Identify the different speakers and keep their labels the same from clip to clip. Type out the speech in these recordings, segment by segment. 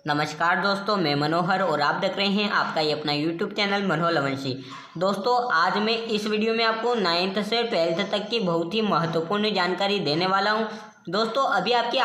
Speaker 1: नमस्कार दोस्तों, मैं मनोहर और आप देख रहे हैं आपका ये अपना यूट्यूब चैनल मनोहर लवंशी। दोस्तों, आज मैं इस वीडियो में आपको 9th से 12th तक की बहुत ही महत्वपूर्ण जानकारी देने वाला हूं। दोस्तों, अभी आपकी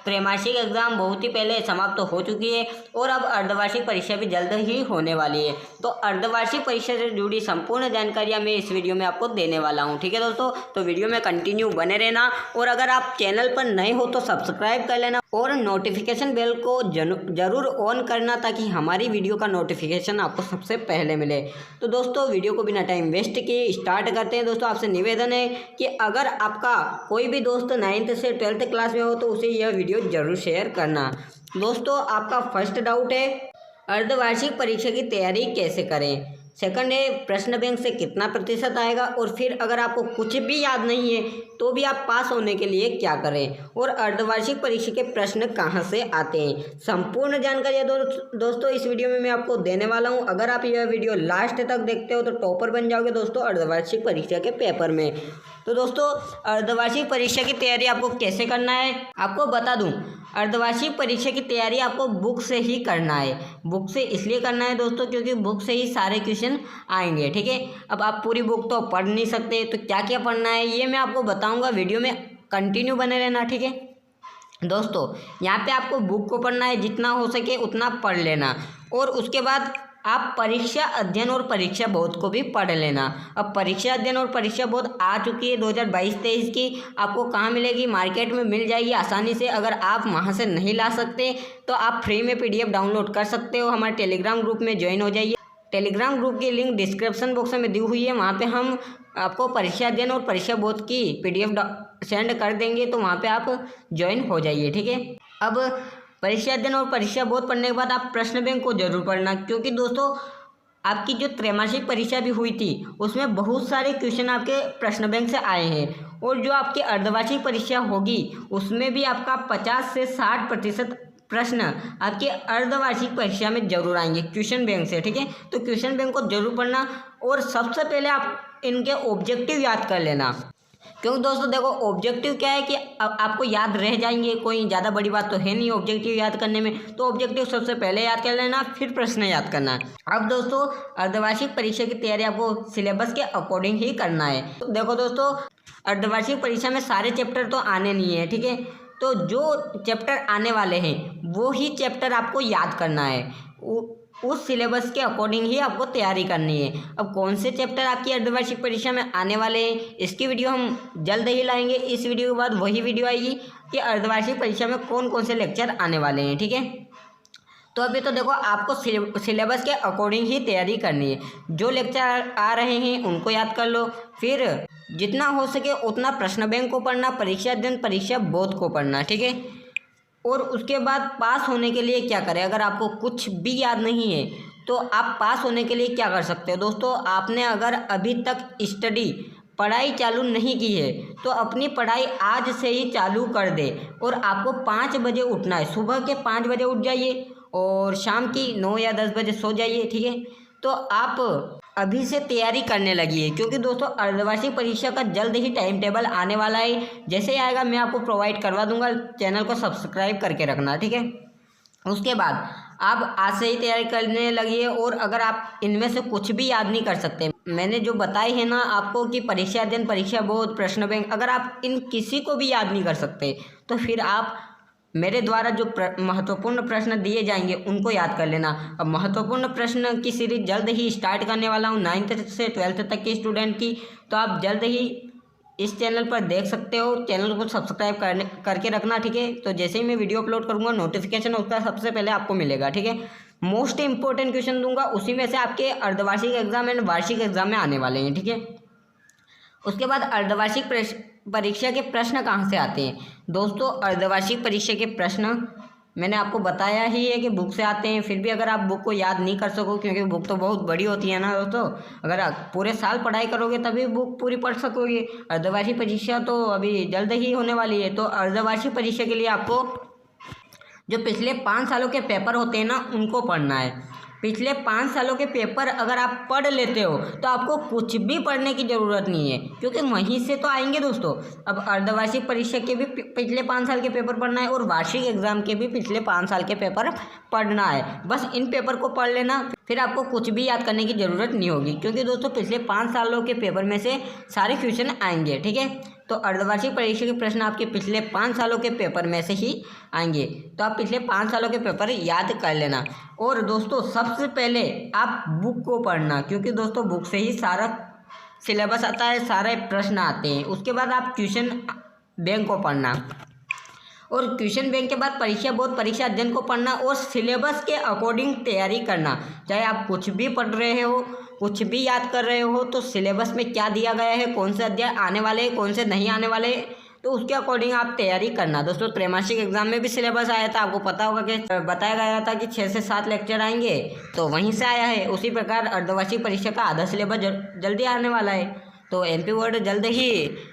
Speaker 1: त्रैमासिक एग्ज़ाम बहुत ही पहले समाप्त हो चुकी है और अब अर्धवार्षिक परीक्षा भी जल्द ही होने वाली है। तो अर्धवार्षिक परीक्षा से जुड़ी संपूर्ण जानकारियाँ मैं इस वीडियो में आपको देने वाला हूँ। ठीक है दोस्तों, तो वीडियो में कंटिन्यू बने रहना और अगर आप चैनल पर नए हो तो सब्सक्राइब कर लेना और नोटिफिकेशन बेल को जरूर ऑन करना ताकि हमारी वीडियो का नोटिफिकेशन आपको सबसे पहले मिले। तो दोस्तों, वीडियो को बिना टाइम वेस्ट किए स्टार्ट करते हैं। दोस्तों, आपसे निवेदन है कि अगर आपका कोई भी दोस्त 9th से 12th क्लास में हो तो उसे यह वीडियो जरूर शेयर करना। दोस्तों, आपका फर्स्ट डाउट है अर्धवार्षिक परीक्षा की तैयारी कैसे करें। सेकंड है प्रश्न बैंक से कितना प्रतिशत आएगा और फिर अगर आपको कुछ भी याद नहीं है तो भी आप पास होने के लिए क्या करें और अर्धवार्षिक परीक्षा के प्रश्न कहां से आते हैं। संपूर्ण जानकारी दोस्तों इस वीडियो में मैं आपको देने वाला हूं। अगर आप यह वीडियो लास्ट तक देखते हो तो टॉपर बन जाओगे दोस्तों अर्धवार्षिक परीक्षा के पेपर में। तो दोस्तों, अर्धवार्षिक परीक्षा की तैयारी आपको कैसे करना है आपको बता दूं। अर्धवार्षिक परीक्षा की तैयारी आपको बुक से ही करना है। बुक से इसलिए करना है दोस्तों क्योंकि बुक से ही सारे क्वेश्चन आएंगे। ठीक है, अब आप पूरी बुक तो पढ़ नहीं सकते, तो क्या क्या पढ़ना है ये मैं आपको बताऊंगा। वीडियो में कंटिन्यू बने रहना। ठीक है दोस्तों, यहाँ पे आपको बुक को पढ़ना है, जितना हो सके उतना पढ़ लेना और उसके बाद आप परीक्षा अध्ययन और परीक्षा बोध को भी पढ़ लेना। अब परीक्षा अध्ययन और परीक्षा बोध आ चुकी है 2022-23 की, आपको कहाँ मिलेगी, मार्केट में मिल जाएगी आसानी से। अगर आप वहाँ से नहीं ला सकते तो आप फ्री में PDF डाउनलोड कर सकते हो। हमारे टेलीग्राम ग्रुप में ज्वाइन हो जाइए। टेलीग्राम ग्रुप की लिंक डिस्क्रिप्शन बॉक्स में दी हुई है, वहाँ पे हम आपको परीक्षा अध्ययन और परीक्षा बोध की PDF सेंड कर देंगे, तो वहाँ पे आप ज्वाइन हो जाइए। ठीक है, अब परीक्षा अध्ययन और परीक्षा बोध पढ़ने के बाद आप प्रश्न बैंक को जरूर पढ़ना, क्योंकि दोस्तों आपकी जो त्रैमासिक परीक्षा भी हुई थी उसमें बहुत सारे क्वेश्चन आपके प्रश्न बैंक से आए हैं और जो आपकी अर्धवार्षिक परीक्षा होगी उसमें भी आपका 50 से 60% प्रश्न आपके अर्धवार्षिक परीक्षा में जरूर आएंगे क्वेश्चन बैंक से। ठीक है, तो क्वेश्चन बैंक को जरूर पढ़ना और सबसे पहले आप इनके ऑब्जेक्टिव याद कर लेना, क्योंकि दोस्तों देखो ऑब्जेक्टिव क्या है कि आपको याद रह जाएंगे, कोई ज़्यादा बड़ी बात तो है नहीं ऑब्जेक्टिव याद करने में। तो ऑब्जेक्टिव सबसे पहले याद कर लेना, फिर प्रश्न याद करना। अब दोस्तों, अर्धवार्षिक परीक्षा की तैयारी आपको सिलेबस के अकॉर्डिंग ही करना है। तो देखो दोस्तों, अर्धवार्षिक परीक्षा में सारे चैप्टर तो आने नहीं है। ठीक है, तो जो चैप्टर आने वाले हैं वो ही चैप्टर आपको याद करना है, उस सिलेबस के अकॉर्डिंग ही आपको तैयारी करनी है। अब कौन से चैप्टर आपकी अर्धवार्षिक परीक्षा में आने वाले हैं इसकी वीडियो हम जल्द ही लाएंगे। इस वीडियो के बाद वही वीडियो आएगी कि अर्धवार्षिक परीक्षा में कौन कौन से लेक्चर आने वाले हैं। ठीक है, तो अभी तो देखो आपको सिलेबस के अकॉर्डिंग ही तैयारी करनी है। जो लेक्चर आ रहे हैं उनको याद कर लो, फिर जितना हो सके उतना प्रश्न बैंक को पढ़ना, परीक्षा अध्ययन परीक्षा बोध को पढ़ना। ठीक है, और उसके बाद पास होने के लिए क्या करें। अगर आपको कुछ भी याद नहीं है तो आप पास होने के लिए क्या कर सकते हो। दोस्तों, आपने अगर अभी तक पढ़ाई चालू नहीं की है तो अपनी पढ़ाई आज से ही चालू कर दे और आपको 5 बजे उठना है। सुबह के 5 बजे उठ जाइए और शाम की 9 या 10 बजे सो जाइए। ठीक है, तो आप अभी से तैयारी करने लगी है, क्योंकि दोस्तों अर्धवार्षिक परीक्षा का जल्द ही टाइम टेबल आने वाला है। जैसे ही आएगा मैं आपको प्रोवाइड करवा दूंगा, चैनल को सब्सक्राइब करके रखना। ठीक है, उसके बाद आप आज से ही तैयारी करने लगिए और अगर आप इनमें से कुछ भी याद नहीं कर सकते, मैंने जो बताए हैं ना आपको कि परीक्षा अध्ययन परीक्षा बोध प्रश्न बैंक, अगर आप इन किसी को भी याद नहीं कर सकते तो फिर आप मेरे द्वारा जो महत्वपूर्ण प्रश्न दिए जाएंगे उनको याद कर लेना। अब महत्वपूर्ण प्रश्न की सीरीज जल्द ही स्टार्ट करने वाला हूँ 9th से 12th तक के स्टूडेंट की, तो आप जल्द ही इस चैनल पर देख सकते हो। चैनल को सब्सक्राइब करके रखना। ठीक है, तो जैसे ही मैं वीडियो अपलोड करूँगा नोटिफिकेशन उसका सबसे पहले आपको मिलेगा। ठीक है, मोस्ट इंपॉर्टेंट क्वेश्चन दूंगा, उसी में से आपके अर्धवार्षिक एग्जाम एंड वार्षिक एग्जाम में आने वाले हैं। ठीक है, उसके बाद अर्धवार्षिक परीक्षा के प्रश्न कहाँ से आते हैं। दोस्तों, अर्धवार्षिक परीक्षा के प्रश्न मैंने आपको बताया ही है कि बुक से आते हैं। फिर भी अगर आप बुक को याद नहीं कर सको, क्योंकि बुक तो बहुत बड़ी होती है ना दोस्तों, अगर आप पूरे साल पढ़ाई करोगे तभी बुक पूरी पढ़ सकोगे। अर्धवार्षिक परीक्षा तो अभी जल्द ही होने वाली है, तो अर्धवार्षिक परीक्षा के लिए आपको जो पिछले 5 सालों के पेपर होते हैं ना उनको पढ़ना है। पिछले 5 सालों के पेपर अगर आप पढ़ लेते हो तो आपको कुछ भी पढ़ने की ज़रूरत नहीं है, क्योंकि वहीं से तो आएंगे दोस्तों। अब अर्धवार्षिक परीक्षा के भी पिछले 5 साल के पेपर पढ़ना है और वार्षिक एग्जाम के भी पिछले 5 साल के पेपर पढ़ना है। बस इन पेपर को पढ़ लेना, फिर आपको कुछ भी याद करने की ज़रूरत नहीं होगी, क्योंकि दोस्तों पिछले 5 सालों के पेपर में से सारे क्वेश्चन आएंगे। ठीक है, तो अर्धवार्षिक परीक्षा के प्रश्न आपके पिछले 5 सालों के पेपर में से ही आएंगे, तो आप पिछले 5 सालों के पेपर याद कर लेना। और दोस्तों सबसे पहले आप बुक को पढ़ना, क्योंकि दोस्तों बुक से ही सारा सिलेबस आता है, सारे प्रश्न आते हैं। उसके बाद आप क्वेश्चन बैंक को पढ़ना, और क्वेश्चन बैंक के बाद परीक्षा बोर्ड परीक्षा अध्ययन को पढ़ना और सिलेबस के अकॉर्डिंग तैयारी करना। चाहे आप कुछ भी पढ़ रहे हो, कुछ भी याद कर रहे हो, तो सिलेबस में क्या दिया गया है, कौन से अध्याय आने वाले, कौन से नहीं आने वाले, तो उसके अकॉर्डिंग आप तैयारी करना। दोस्तों त्रैमासिक एग्जाम में भी सिलेबस आया था, आपको पता होगा कि बताया गया था कि 6 से 7 लेक्चर आएंगे, तो वहीं से आया है। उसी प्रकार अर्धवार्षिक परीक्षा का आधा सिलेबस जल्दी आने वाला है, तो एमपी बोर्ड जल्द ही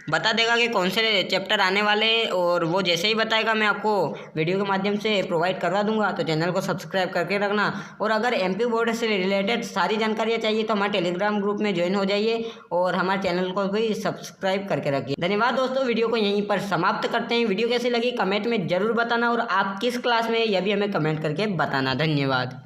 Speaker 1: बता देगा कि कौन से चैप्टर आने वाले, और वो जैसे ही बताएगा मैं आपको वीडियो के माध्यम से प्रोवाइड करवा दूंगा। तो चैनल को सब्सक्राइब करके रखना, और अगर एमपी बोर्ड से रिलेटेड सारी जानकारियाँ चाहिए तो हमारे टेलीग्राम ग्रुप में ज्वाइन हो जाइए, और हमारे चैनल को भी सब्सक्राइब करके रखिए। धन्यवाद दोस्तों, वीडियो को यहीं पर समाप्त करते हैं। वीडियो कैसी लगी कमेंट में ज़रूर बताना, और आप किस क्लास में यह भी हमें कमेंट करके बताना। धन्यवाद।